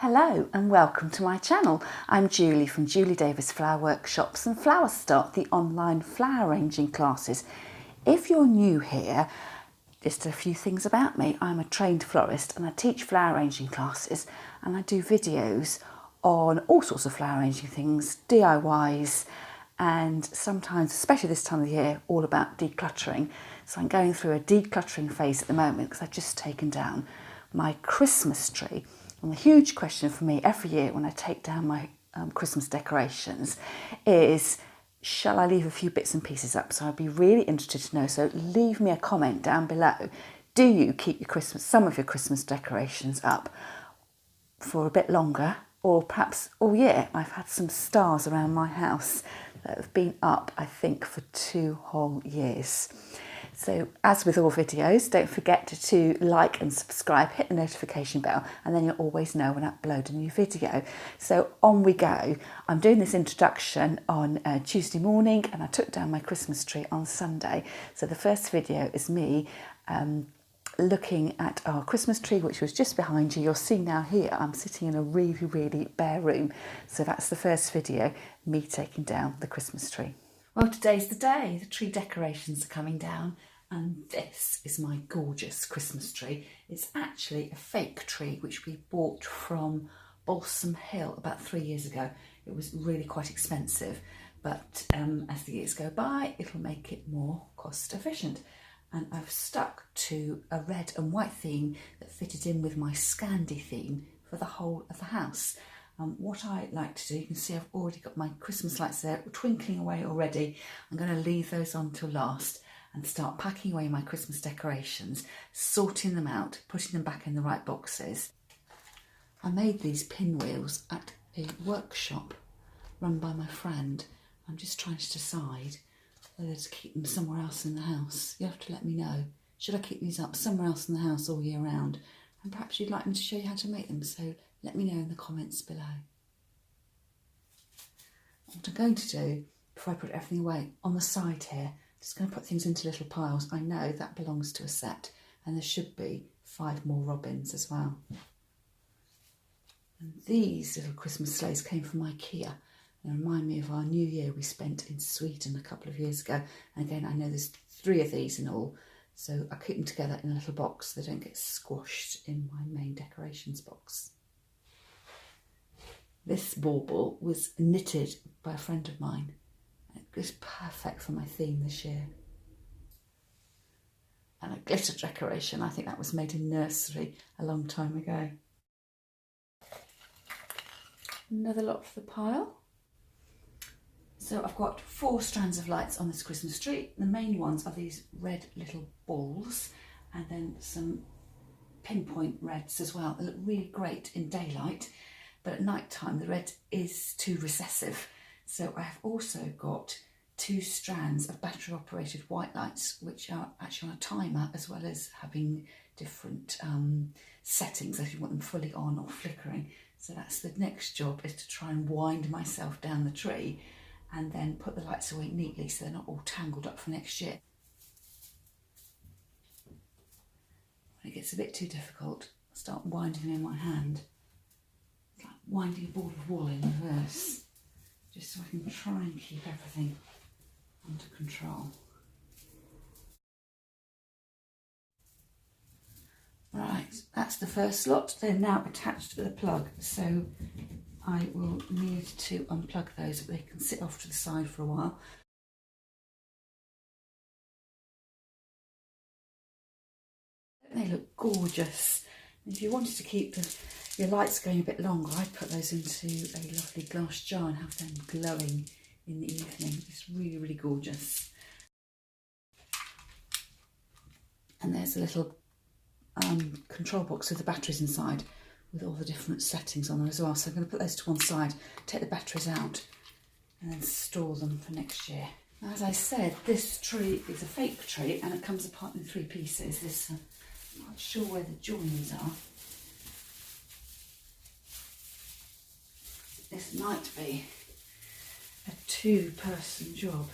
Hello and welcome to my channel. I'm Julie from Julie Davis Flower Workshops and Flower Start, the online flower arranging classes. If you're new here, just a few things about me. I'm a trained florist and I teach flower arranging classes, and I do videos on all sorts of flower arranging things, DIYs, and sometimes, especially this time of the year, all about decluttering. So I'm going through a decluttering phase at the moment because I've just taken down my Christmas tree. And the huge question for me every year when I take down my Christmas decorations is, shall I leave a few bits and pieces up? So I'd be really interested to know. So leave me a comment down below. Do you keep your some of your Christmas decorations up for a bit longer, or perhaps all year? I've had some stars around my house that have been up, I think, for 2 whole years. So as with all videos, don't forget to like and subscribe, hit the notification bell, and then you'll always know when I upload a new video. So on we go. I'm doing this introduction on Tuesday morning, and I took down my Christmas tree on Sunday. So the first video is me looking at our Christmas tree, which was just behind you. You'll see now here, I'm sitting in a really, really bare room. So that's the first video, me taking down the Christmas tree. Well, today's the day. The tree decorations are coming down, and this is my gorgeous Christmas tree. It's actually a fake tree which we bought from Balsam Hill about 3 years ago. It was really quite expensive, but as the years go by, it'll make it more cost efficient. And I've stuck to a red and white theme that fitted in with my Scandi theme for the whole of the house. What I like to do, you can see I've already got my Christmas lights there twinkling away already. I'm going to leave those on till last and start packing away my Christmas decorations, sorting them out, putting them back in the right boxes. I made these pinwheels at a workshop run by my friend. I'm just trying to decide whether to keep them somewhere else in the house. You have to let me know. Should I keep these up somewhere else in the house all year round? And perhaps you'd like me to show you how to make them, so let me know in the comments below. What I'm going to do, before I put everything away, on the side here, just going to put things into little piles. I know that belongs to a set, and there should be 5 more robins as well. And these little Christmas sleighs came from IKEA. They remind me of our New Year we spent in Sweden a couple of years ago. And again, I know there's 3 of these in all, so I keep them together in a little box so they don't get squashed in my main decorations box. This bauble was knitted by a friend of mine. It was perfect for my theme this year. And a glitter decoration, I think that was made in nursery a long time ago. Another lot for the pile. So I've got 4 strands of lights on this Christmas tree. The main ones are these red little balls, and then some pinpoint reds as well. They look really great in daylight, but at night time the red is too recessive. So I have also got 2 strands of battery operated white lights, which are actually on a timer, as well as having different settings if you want them fully on or flickering. So that's the next job, is to try and wind myself down the tree and then put the lights away neatly so they're not all tangled up for next year. When it gets a bit too difficult, I start winding them in my hand. It's like winding a ball of wool in reverse, just so I can try and keep everything under control. Right, that's the first lot. They're now attached with a plug, so I will need to unplug those, but they can sit off to the side for a while. They look gorgeous. If you wanted to keep your lights going a bit longer, I'd put those into a lovely glass jar and have them glowing in the evening. It's really, really gorgeous. And there's a little control box with the batteries inside, with all the different settings on there as well. So I'm going to put those to one side, take the batteries out, and then store them for next year. Now, as I said, this tree is a fake tree, and it comes apart in 3 pieces. I'm not sure where the joins are. This might be a 2-person job.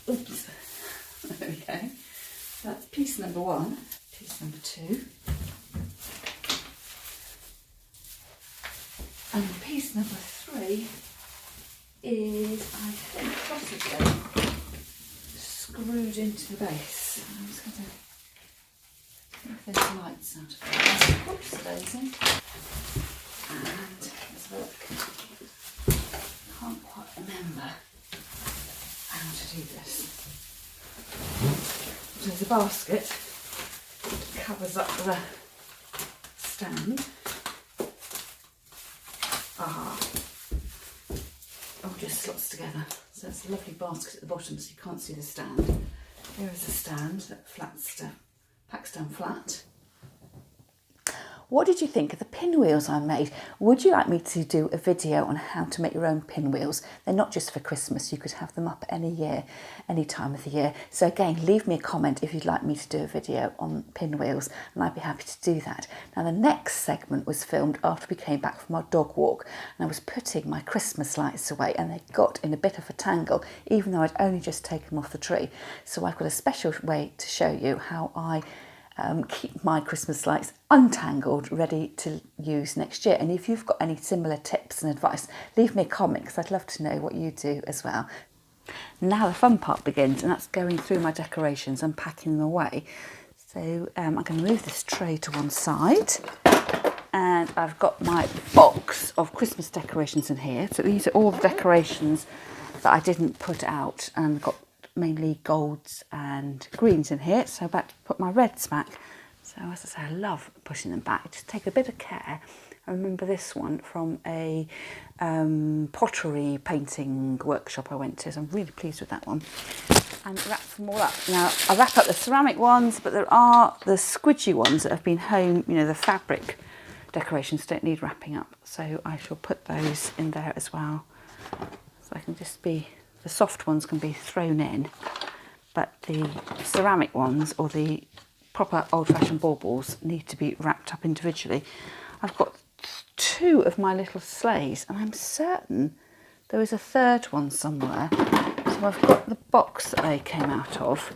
Oops. There we go. That's piece number 1. Piece number 2. And piece number 3 is, I think, possibly screwed into the base. I'm just going to take those lights out of there. Whoops, daisy. And let's look. Can't quite remember how to do this. There's a basket that covers up the stand. All just slots together. So it's a lovely basket at the bottom so you can't see the stand. Here is a stand that packs down flat. What did you think of the pinwheels I made? Would you like me to do a video on how to make your own pinwheels? They're not just for Christmas, you could have them up any year, any time of the year. So again, leave me a comment if you'd like me to do a video on pinwheels and I'd be happy to do that. Now the next segment was filmed after we came back from our dog walk and I was putting my Christmas lights away and they got in a bit of a tangle even though I'd only just taken them off the tree. So I've got a special way to show you how I keep my Christmas lights untangled, ready to use next year. And if you've got any similar tips and advice, leave me a comment because I'd love to know what you do as well. Now the fun part begins, and that's going through my decorations and packing them away. So I'm going to move this tray to one side, and I've got my box of Christmas decorations in here. So these are all the decorations that I didn't put out, and got mainly golds and greens in here, so about to put my reds back. So as I say, I love pushing them back. Just take a bit of care. I remember this one from a pottery painting workshop I went to, so I'm really pleased with that one. And wrap them all up. Now I wrap up the ceramic ones, but there are the squidgy ones that have been home, you know, the fabric decorations don't need wrapping up, so I shall put those in there as well. So I can just be, the soft ones can be thrown in, but the ceramic ones or the proper old-fashioned baubles need to be wrapped up individually. I've got 2 of my little sleighs and I'm certain there is a third one somewhere. So I've got the box that they came out of,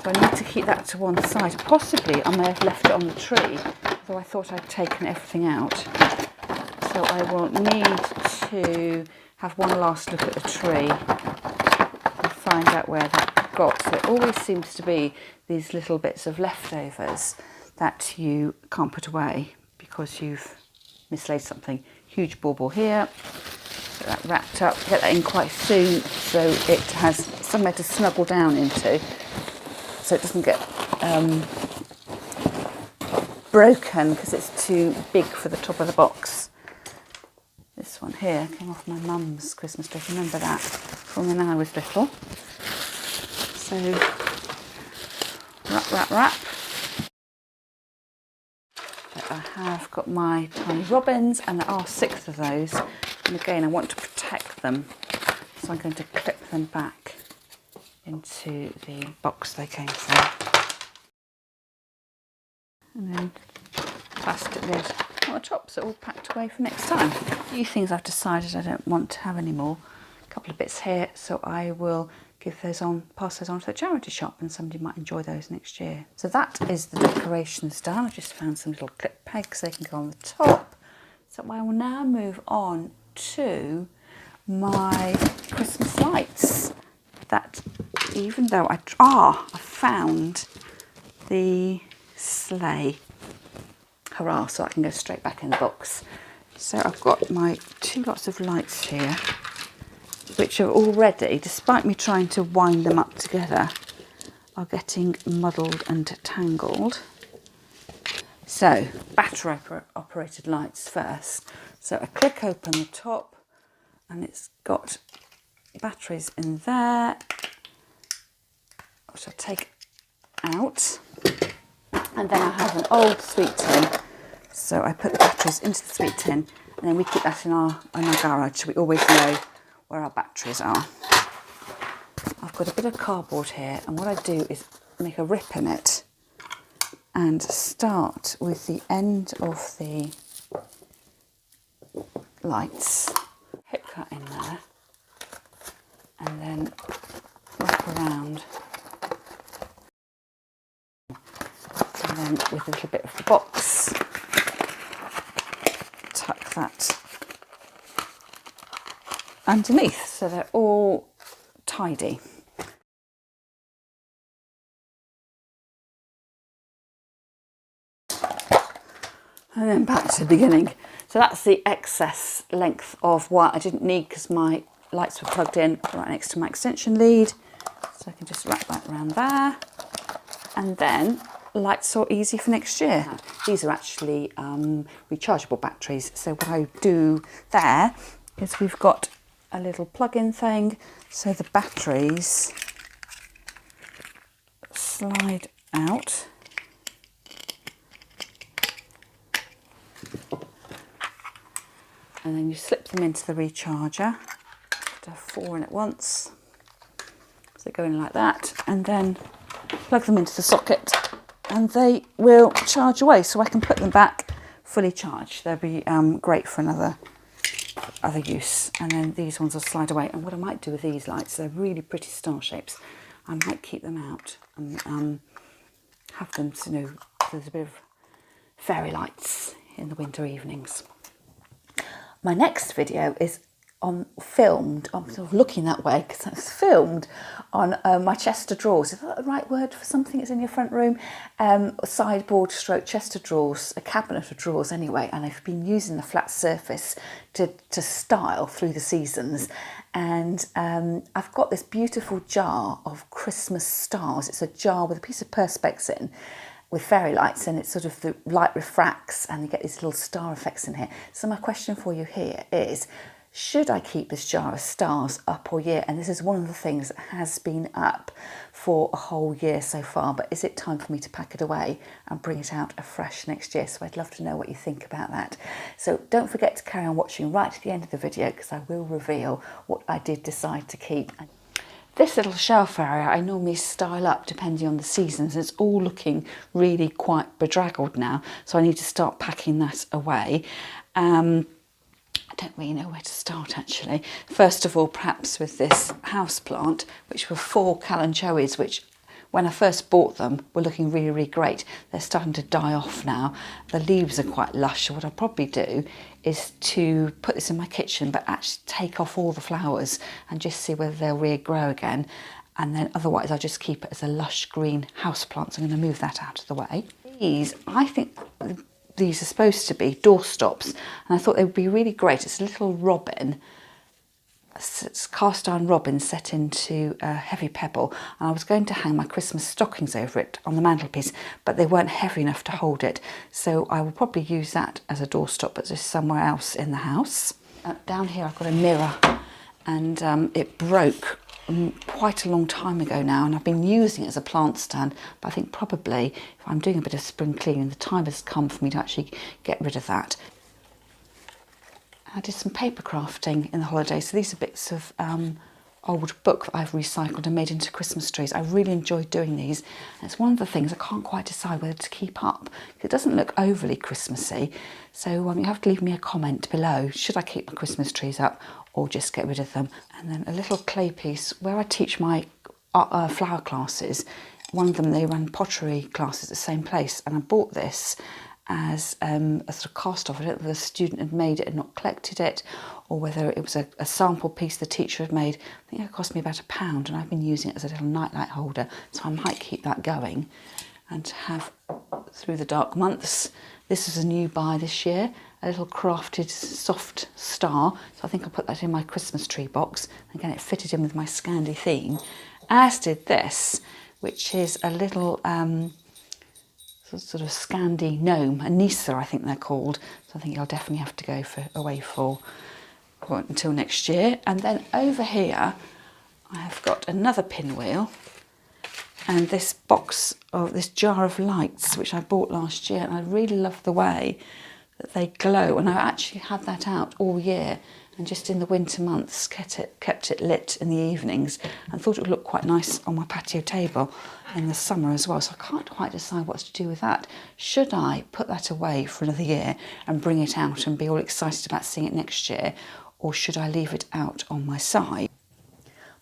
so I need to keep that to one side. Possibly I may have left it on the tree, though I thought I'd taken everything out. So I will need to have one last look at the tree and find out where that got. So it always seems to be these little bits of leftovers that you can't put away because you've mislaid something. Huge bauble here. Get that wrapped up, get that in quite soon so it has somewhere to snuggle down into so it doesn't get broken because it's too big for the top of the box. This one here came off my mum's Christmas tree, remember that, from when I was little. So, wrap. But I have got my tiny robins, and there are 6 of those. And again, I want to protect them, so I'm going to clip them back into the box they came from. And then plastic lid on the top, so all packed away for next time. A few things I've decided I don't want to have anymore. A couple of bits here, so I will give those on, pass those on to the charity shop, and somebody might enjoy those next year. So that is the decorations done. I just found some little clip pegs, they can go on the top. So I will now move on to my Christmas lights. That, even though I found the sleigh. Hurrah, so I can go straight back in the box. So I've got my 2 lots of lights here, which are already, despite me trying to wind them up together, are getting muddled and tangled. So, battery operated lights first. So I click open the top and it's got batteries in there, which I'll take out. And then I have an old sweet tin. So I put the batteries into the sweet tin and then we keep that in our garage so we always know where our batteries are. I've got a bit of cardboard here and what I do is make a rip in it and start with the end of the lights, hip cut in there and then wrap around, and then with a little bit of the box tuck that underneath, so they're all tidy. And then back to the beginning. So that's the excess length of wire I didn't need because my lights were plugged in right next to my extension lead. So I can just wrap that around there. And then lights are easy for next year. These are actually rechargeable batteries. So what I do there is we've got a little plug-in thing. So the batteries slide out. And then you slip them into the recharger. To have 4 in at once. So they go in like that, and then plug them into the socket, and they will charge away. So I can put them back fully charged. They'll be great for other use. And then these ones will slide away. And what I might do with these lights, they're really pretty star shapes. I might keep them out and have them, so you know, there's a bit of fairy lights in the winter evenings. My next video is filmed, I'm sort of looking that way because it's filmed on my chest of drawers. Is that the right word for something that's in your front room? Sideboard stroke chest of drawers, a cabinet of drawers anyway, and I've been using the flat surface to style through the seasons. And I've got this beautiful jar of Christmas stars. It's a jar with a piece of perspex in, with fairy lights, and it's sort of the light refracts and you get these little star effects in here. So my question for you here is, should I keep this jar of stars up all year? And this is one of the things that has been up for a whole year so far, but is it time for me to pack it away and bring it out afresh next year? So I'd love to know what you think about that. So don't forget to carry on watching right to the end of the video because I will reveal what I did decide to keep. This little shelf area I normally style up depending on the seasons. It's all looking really quite bedraggled now, so I need to start packing that away. I don't really know where to start actually. First of all, perhaps with this house plant, which were 4 calanchoes, which when I first bought them were looking really, really great. They're starting to die off now. The leaves are quite lush, so what I'll probably do is to put this in my kitchen but actually take off all the flowers and just see whether they'll regrow again. And then otherwise I'll just keep it as a lush green house plant. So I'm going to move that out of the way. These, I think these are supposed to be doorstops, and I thought they would be really great. It's a little robin. It's cast iron robin set into a heavy pebble, and I was going to hang my Christmas stockings over it on the mantelpiece, but they weren't heavy enough to hold it, so I will probably use that as a doorstop, but just somewhere else in the house. Down here I've got a mirror, and it broke quite a long time ago now, and I've been using it as a plant stand, but I think probably if I'm doing a bit of spring cleaning, the time has come for me to actually get rid of that. I did some paper crafting in the holidays, so these are bits of old book that I've recycled and made into Christmas trees. I really enjoyed doing these, and it's one of the things I can't quite decide whether to keep up. It doesn't look overly Christmassy, so you have to leave me a comment below. Should I keep my Christmas trees up or just get rid of them? And then a little clay piece where I teach my flower classes. One of them, they run pottery classes at the same place, and I bought this as a sort of cast off. I don't know whether the student had made it and not collected it, or whether it was a sample piece the teacher had made. I think it cost me about £1, and I've been using it as a little nightlight holder, so I might keep that going and have through the dark months. This is a new buy this year, a little crafted soft star, so I think I'll put that in my Christmas tree box. Again, it fitted in with my Scandi theme, as did this, which is a little sort of Scandi gnome, a Nisa I think they're called. So I think I'll definitely have to go away for until next year. And then over here I have got another pinwheel and this box of this jar of lights which I bought last year, and I really love the way that they glow, and I actually had that out all year, and just in the winter months kept it lit in the evenings, and thought it would look quite nice on my patio table in the summer as well. So I can't quite decide what to do with that. Should I put that away for another year and bring it out and be all excited about seeing it next year, or should I leave it out on my side?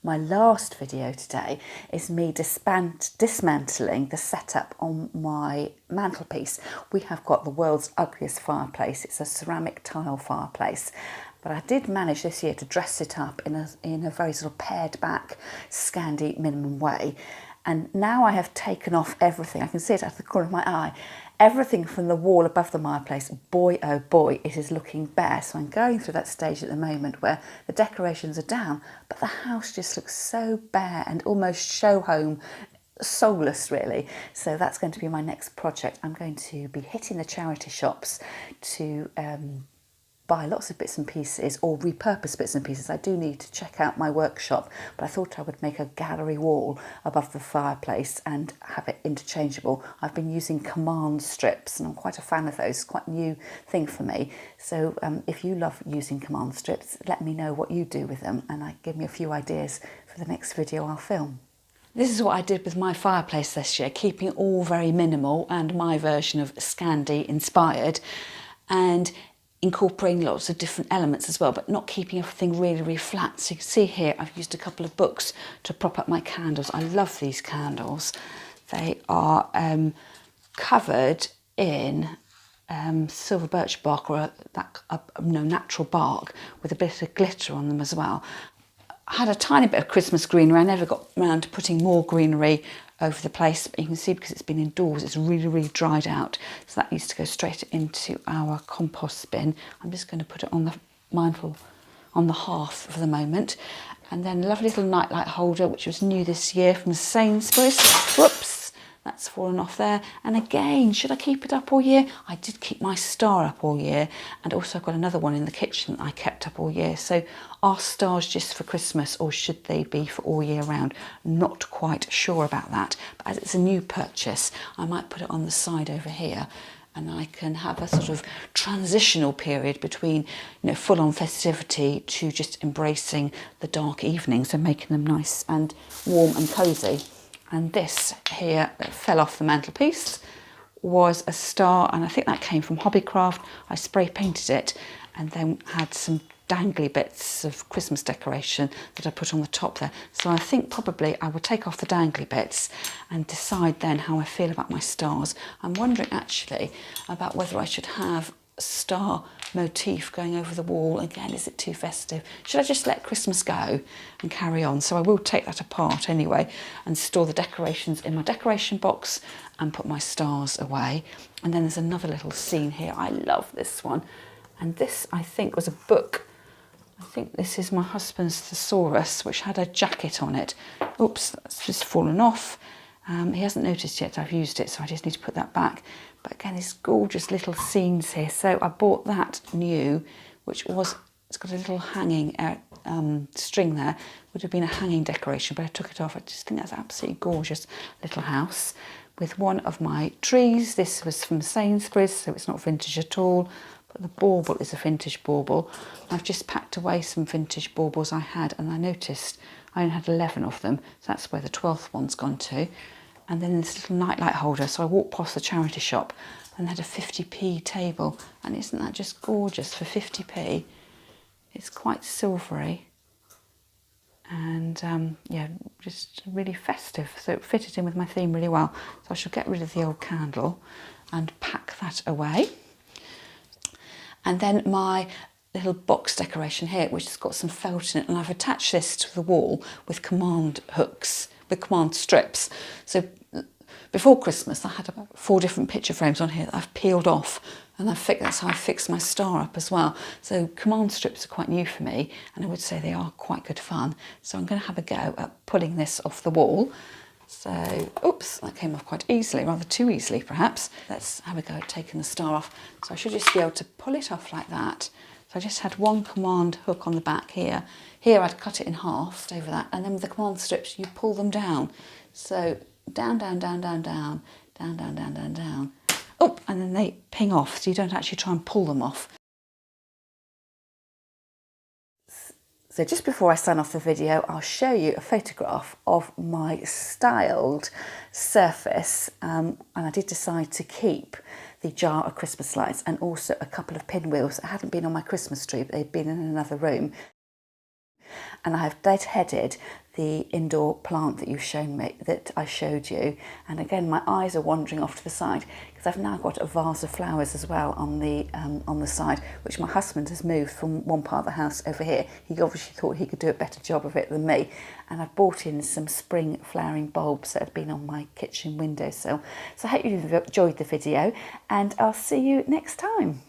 My last video today is me dismantling the setup on my mantelpiece. We have got the world's ugliest fireplace. It's a ceramic tile fireplace. but I did manage this year to dress it up in a very sort of pared back Scandi minimum way. And now I have taken off everything. I can see it out of the corner of my eye. Everything from the wall above the fireplace, boy oh boy, it is looking bare. So I'm going through that stage at the moment where the decorations are down, but the house just looks so bare and almost show home, soulless really. So that's going to be my next project. I'm going to be hitting the charity shops to buy lots of bits and pieces or repurpose bits and pieces. I do need to check out my workshop, but I thought I would make a gallery wall above the fireplace and have it interchangeable. I've been using command strips and I'm quite a fan of those, quite a new thing for me. So if you love using command strips, let me know what you do with them and give me a few ideas for the next video I'll film. This is what I did with my fireplace this year, keeping it all very minimal and my version of Scandi-inspired, and incorporating lots of different elements as well, but not keeping everything really, really flat. So you can see here, I've used a couple of books to prop up my candles. I love these candles. They are covered in silver birch bark or natural bark with a bit of glitter on them as well. I had a tiny bit of Christmas greenery. I never got around to putting more greenery over the place, but you can see because it's been indoors, it's really, really dried out. So that needs to go straight into our compost bin. I'm just going to put it on the hearth for the moment. And then a lovely little nightlight holder, which was new this year from Sainsbury's. Whoops, that's fallen off there. And again, should I keep it up all year? I did keep my star up all year. And also I've got another one in the kitchen that I kept up all year. So are stars just for Christmas or should they be for all year round? Not quite sure about that. But as it's a new purchase, I might put it on the side over here. And I can have a sort of transitional period between, full-on festivity to just embracing the dark evenings and making them nice and warm and cosy. And this here that fell off the mantelpiece was a star, and I think that came from Hobbycraft. I spray painted it and then had some dangly bits of Christmas decoration that I put on the top there. So I think probably I will take off the dangly bits and decide then how I feel about my stars. I'm wondering actually about whether I should have a star motif going over the wall. Again, is it too festive? Should I just let Christmas go and carry on? So I will take that apart anyway and store the decorations in my decoration box and put my stars away. And then there's another little scene here. I love this one. And this, I think, was a book. I think this is my husband's thesaurus, which had a jacket on it. Oops, that's just fallen off. He hasn't noticed yet I've used it, so I just need to put that back. But again, these gorgeous little scenes here. So I bought that new, it's got a little hanging string there. Would have been a hanging decoration, but I took it off. I just think that's absolutely gorgeous little house with one of my trees. This was from Sainsbury's, so it's not vintage at all. But the bauble is a vintage bauble. I've just packed away some vintage baubles I had, and I noticed I only had 11 of them. So that's where the 12th one's gone to. And then this little nightlight holder. So I walked past the charity shop and had a 50p table. And isn't that just gorgeous for 50p? It's quite silvery. And yeah, just really festive. So it fitted in with my theme really well. So I shall get rid of the old candle and pack that away. And then my little box decoration here, which has got some felt in it, and I've attached this to the wall with command hooks, with command strips. So before Christmas, I had about 4 different picture frames on here that I've peeled off, and that's how I fixed my star up as well. So command strips are quite new for me, and I would say they are quite good fun. So I'm going to have a go at pulling this off the wall. So, oops, that came off quite easily, rather too easily perhaps. Let's have a go at taking the star off. So I should just be able to pull it off like that. So I just had one command hook on the back here. Here I'd cut it in half over that, and then with the command strips you pull them down. So down, down, down, down, down, down, down, down, down, down. Oh, and then they ping off, so you don't actually try and pull them off. So just before I sign off the video, I'll show you a photograph of my styled surface. And I did decide to keep the jar of Christmas lights and also a couple of pinwheels that hadn't been on my Christmas tree, but they'd been in another room. And I have deadheaded the indoor plant that I showed you. And again, my eyes are wandering off to the side because I've now got a vase of flowers as well on the side, which my husband has moved from one part of the house over here. He obviously thought he could do a better job of it than me. And I've bought in some spring flowering bulbs that have been on my kitchen windowsill. So I hope you've enjoyed the video, and I'll see you next time.